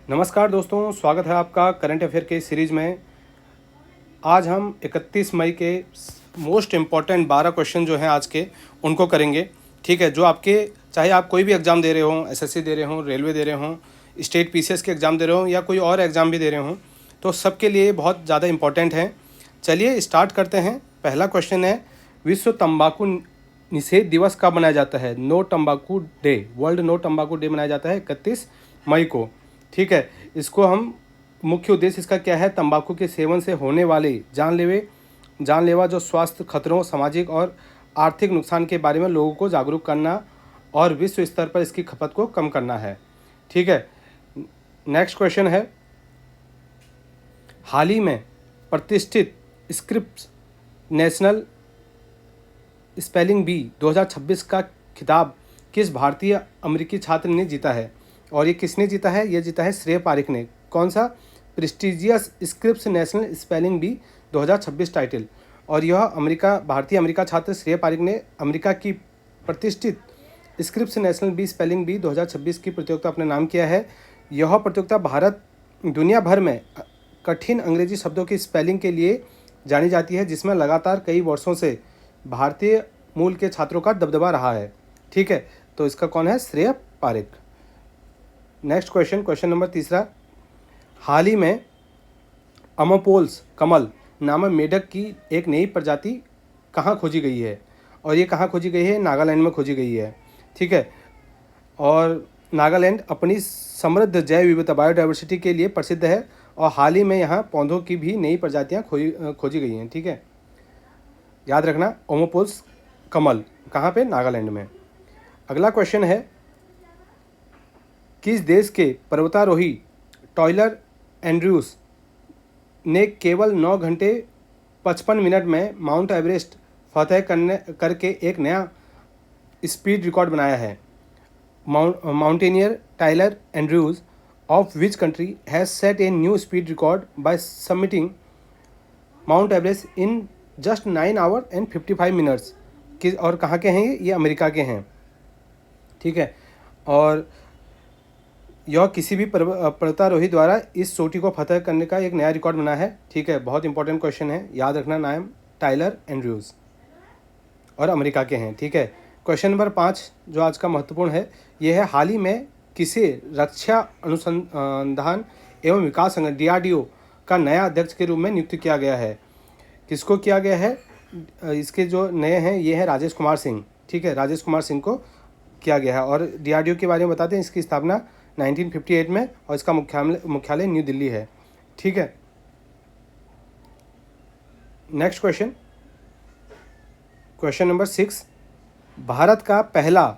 नमस्कार दोस्तों, स्वागत है आपका करंट अफेयर के सीरीज़ में। आज हम 31 मई के मोस्ट इम्पॉर्टेंट 12 क्वेश्चन जो हैं आज के उनको करेंगे। ठीक है, जो आपके चाहे आप कोई भी एग्ज़ाम दे रहे हो, एसएससी दे रहे हो, रेलवे दे रहे हो, स्टेट पीसीएस के एग्ज़ाम दे रहे हो या कोई और एग्ज़ाम भी दे रहे हो, तो सबके लिए बहुत ज़्यादा इम्पॉर्टेंट है। चलिए स्टार्ट करते हैं। पहला क्वेश्चन है, विश्व तंबाकू निषेध दिवस कब मनाया जाता है? नो तंबाकू डे, वर्ल्ड नो तंबाकू डे मनाया जाता है 31 मई को। ठीक है, इसको हम मुख्य उद्देश्य इसका क्या है? तंबाकू के सेवन से होने वाले जानलेवा जो स्वास्थ्य खतरों, सामाजिक और आर्थिक नुकसान के बारे में लोगों को जागरूक करना और विश्व स्तर पर इसकी खपत को कम करना है। ठीक है, नेक्स्ट क्वेश्चन है, हाल ही में प्रतिष्ठित स्क्रिप्स नेशनल स्पेलिंग बी 2026 का खिताब किस भारतीय अमेरिकी छात्र ने जीता है? और ये किसने जीता है? ये जीता है श्रेय पारिक ने। कौन सा? Prestigious Scripps national spelling bee 2026 title. और यह भारतीय अमेरिका छात्र श्रेय पारिक ने अमेरिका की प्रतिष्ठित Scripps national bee spelling bee 2026 की प्रतियोगिता अपने नाम किया है। यह प्रतियोगिता दुनिया भर में कठिन अंग्रेजी शब्दों की स्पेलिंग के लिए जानी जाती है, जिसमें लगातार कई वर्षों से भारतीय मूल के छात्रों का दबदबा रहा है। ठीक है, तो इसका कौन है? श्रेय पारिक। नेक्स्ट क्वेश्चन नंबर तीसरा, हाल ही में अमोपोल्स कमल नामक मेढक की एक नई प्रजाति कहाँ खोजी गई है? और ये कहाँ खोजी गई है? नागालैंड में खोजी गई है। ठीक है, और नागालैंड अपनी समृद्ध जैव विविधता बायोडाइवर्सिटी के लिए प्रसिद्ध है और हाल ही में यहाँ पौधों की भी नई प्रजातियाँ खोजी गई हैं। ठीक है, याद रखना, ओमोपोल्स कमल कहाँ पे? नागालैंड में। अगला क्वेश्चन है, किस देश के पर्वतारोही टायलर एंड्रयूस ने केवल 9 घंटे 55 मिनट में माउंट एवरेस्ट फतह करके एक नया स्पीड रिकॉर्ड बनाया है? Mountaineer Tyler Andrews of which country has set a new speed record by submitting mount Everest in just 9 our and 55 minutes. और कहाँ के हैं ये? अमेरिका के हैं। ठीक है, और यह किसी भी पर्वतारोही द्वारा इस चोटी को फतह करने का एक नया रिकॉर्ड बना है। ठीक है, बहुत इंपॉर्टेंट क्वेश्चन है, याद रखना, नाम टायलर एंड्रयूस और अमेरिका के हैं। ठीक है, क्वेश्चन नंबर 5 जो आज का महत्वपूर्ण है, यह है, हाल ही में किसे रक्षा अनुसंधान एवं विकास संगठन DRDO का नया अध्यक्ष के रूप में नियुक्त किया गया है? किसको किया गया है? इसके जो नए हैं ये है राजेश कुमार सिंह। ठीक है, राजेश कुमार सिंह को किया गया है। और DRDO के बारे में बताते हैं, इसकी स्थापना 1958 में और इसका मुख्यालय न्यू दिल्ली है। ठीक है, नेक्स्ट क्वेश्चन नंबर 6, भारत का पहला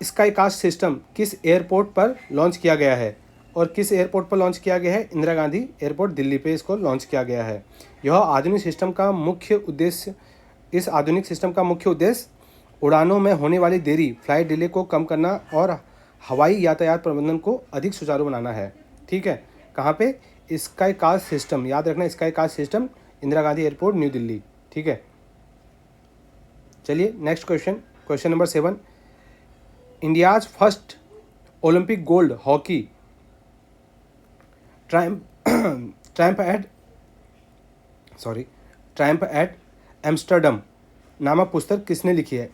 स्काईकास्ट सिस्टम किस एयरपोर्ट पर लॉन्च किया गया है? और किस एयरपोर्ट पर लॉन्च किया गया है? इंदिरा गांधी एयरपोर्ट दिल्ली पे इसको लॉन्च किया गया है। इस आधुनिक सिस्टम का मुख्य उद्देश्य उड़ानों में होने वाली देरी, फ्लाइट डिले को कम करना और हवाई यातायात प्रबंधन को अधिक सुचारू बनाना है। ठीक है, कहाँ पे? स्काईकास्ट सिस्टम, याद रखना, skycast system, Indira Gandhi airport, New Delhi. ठीक है, चलिए next question number 7, India's first Olympic gold hockey triumph at Amsterdam नामक पुस्तक किसने लिखी है?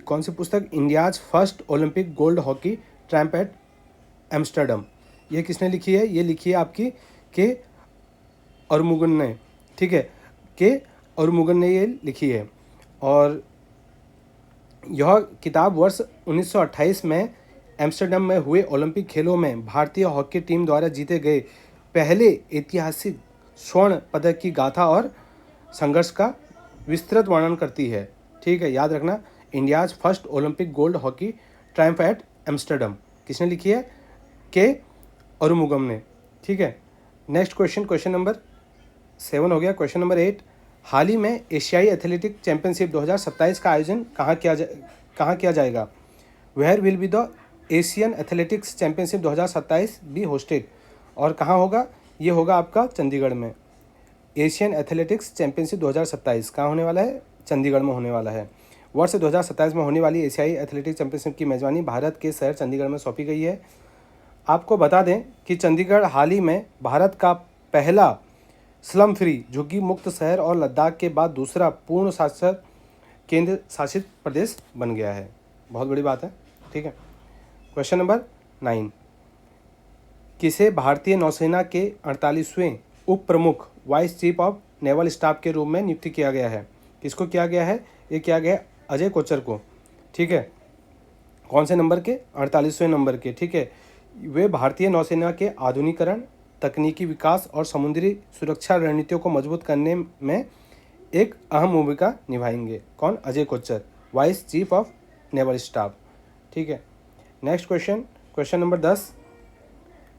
कौन सी पुस्तक? India's first Olympic gold hockey triumph at Amsterdam. ये किसने लिखी है? ये लिखी है आपकी के अरमुगन ने। ठीक है, के अरमुगन ने ये लिखी है। और यह किताब वर्ष 1928 में एम्स्टर्डम में हुए ओलंपिक खेलों में भारतीय हॉकी टीम द्वारा जीते गए पहले ऐतिहासिक स्वर्ण पदक की गाथा और संघर्ष का विस्तृत वर्णन करती है। ठीक है, याद रखना, India's first Olympic gold hockey triumph at Amsterdam किसने लिखी है? के अरुमुगम ने। ठीक है, नेक्स्ट क्वेश्चन नंबर 7 हो गया। क्वेश्चन नंबर 8, हाल ही में एशियाई एथलेटिक चैंपियनशिप 2027 का आयोजन कहाँ किया जाएगा? Where will be the Asian athletics championship 2027 be hosted? और कहाँ होगा? ये होगा आपका चंडीगढ़ में। एशियन एथलेटिक्स चैंपियनशिप 2027 कहाँ होने वाला है? चंडीगढ़ में होने वाला है। वर्ष 2027 में होने वाली एशियाई एथलेटिक्स चैंपियनशिप की मेजबानी भारत के शहर चंडीगढ़ में सौंपी गई है। आपको बता दें कि चंडीगढ़ हाल ही में भारत का पहला स्लम फ्री झुग्गी मुक्त शहर और लद्दाख के बाद दूसरा पूर्ण साक्षर केंद्र शासित प्रदेश बन गया है। बहुत बड़ी बात है, ठीक है। क्वेश्चन नंबर 9, किसे भारतीय नौसेना के 48वें उप प्रमुख vice chief of naval staff के रूप में नियुक्त किया गया है? किसको किया गया है? ये किया गया है अजय कोचर को, ठीक है। कौन से नंबर के? 48वें नंबर के, ठीक है। वे भारतीय नौसेना के आधुनिकीकरण, तकनीकी विकास और समुद्री सुरक्षा रणनीतियों को मजबूत करने में एक अहम भूमिका निभाएंगे। कौन? Ajay Kochhar, vice chief of naval staff, ठीक है। Next question, question number 10,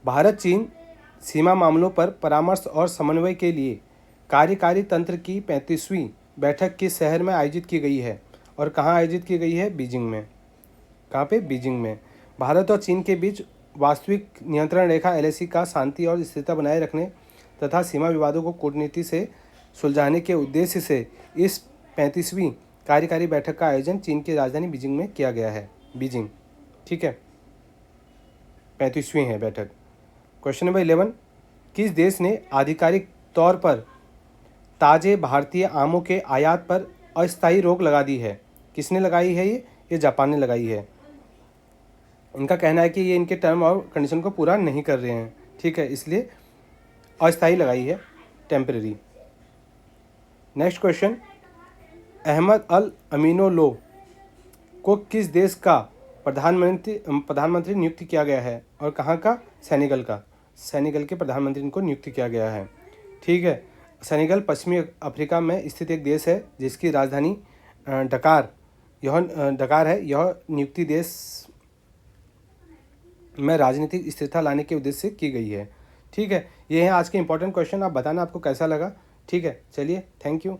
Bharat चीन सीमा मामलों पर परामर्श और समन्वय के लिए कार्यकारी तंत्र की 35वीं बैठक किस शहर में आयोजित की गई है और कहाँ आयोजित की गई है? बीजिंग में। कहाँ पे? बीजिंग में। भारत और चीन के बीच वास्तविक नियंत्रण रेखा LAC का शांति और स्थिरता बनाए रखने तथा सीमा विवादों को कूटनीति से सुलझाने के उद्देश्य से इस 35वीं कार्यकारी बैठक का आयोजन चीन की राजधानी बीजिंग में किया गया है। बीजिंग, ठीक है, 35वीं है बैठक। क्वेश्चन नंबर 11, किस देश ने आधिकारिक तौर पर ताज़े भारतीय आमों के आयात पर अस्थायी रोक लगा दी है? किसने लगाई है? ये जापान ने लगाई है। इनका कहना है कि ये इनके टर्म और कंडीशन को पूरा नहीं कर रहे हैं, ठीक है, इसलिए अस्थायी लगाई है, टेम्परेरी। नेक्स्ट क्वेश्चन, अहमद अल अमीनो को किस देश का प्रधानमंत्री नियुक्त किया गया है और कहाँ का? सेनेगल का। सेनेगल के प्रधानमंत्री इनको नियुक्त किया गया है, ठीक है। सेनेगल पश्चिमी अफ्रीका में स्थित एक देश है जिसकी राजधानी डकार है। यह नियुक्ति देश में राजनीतिक स्थिरता लाने के उद्देश्य से की गई है, ठीक है। ये है आज के इंपॉर्टेंट क्वेश्चन। आप बताना आपको कैसा लगा, ठीक है। चलिए, थैंक यू।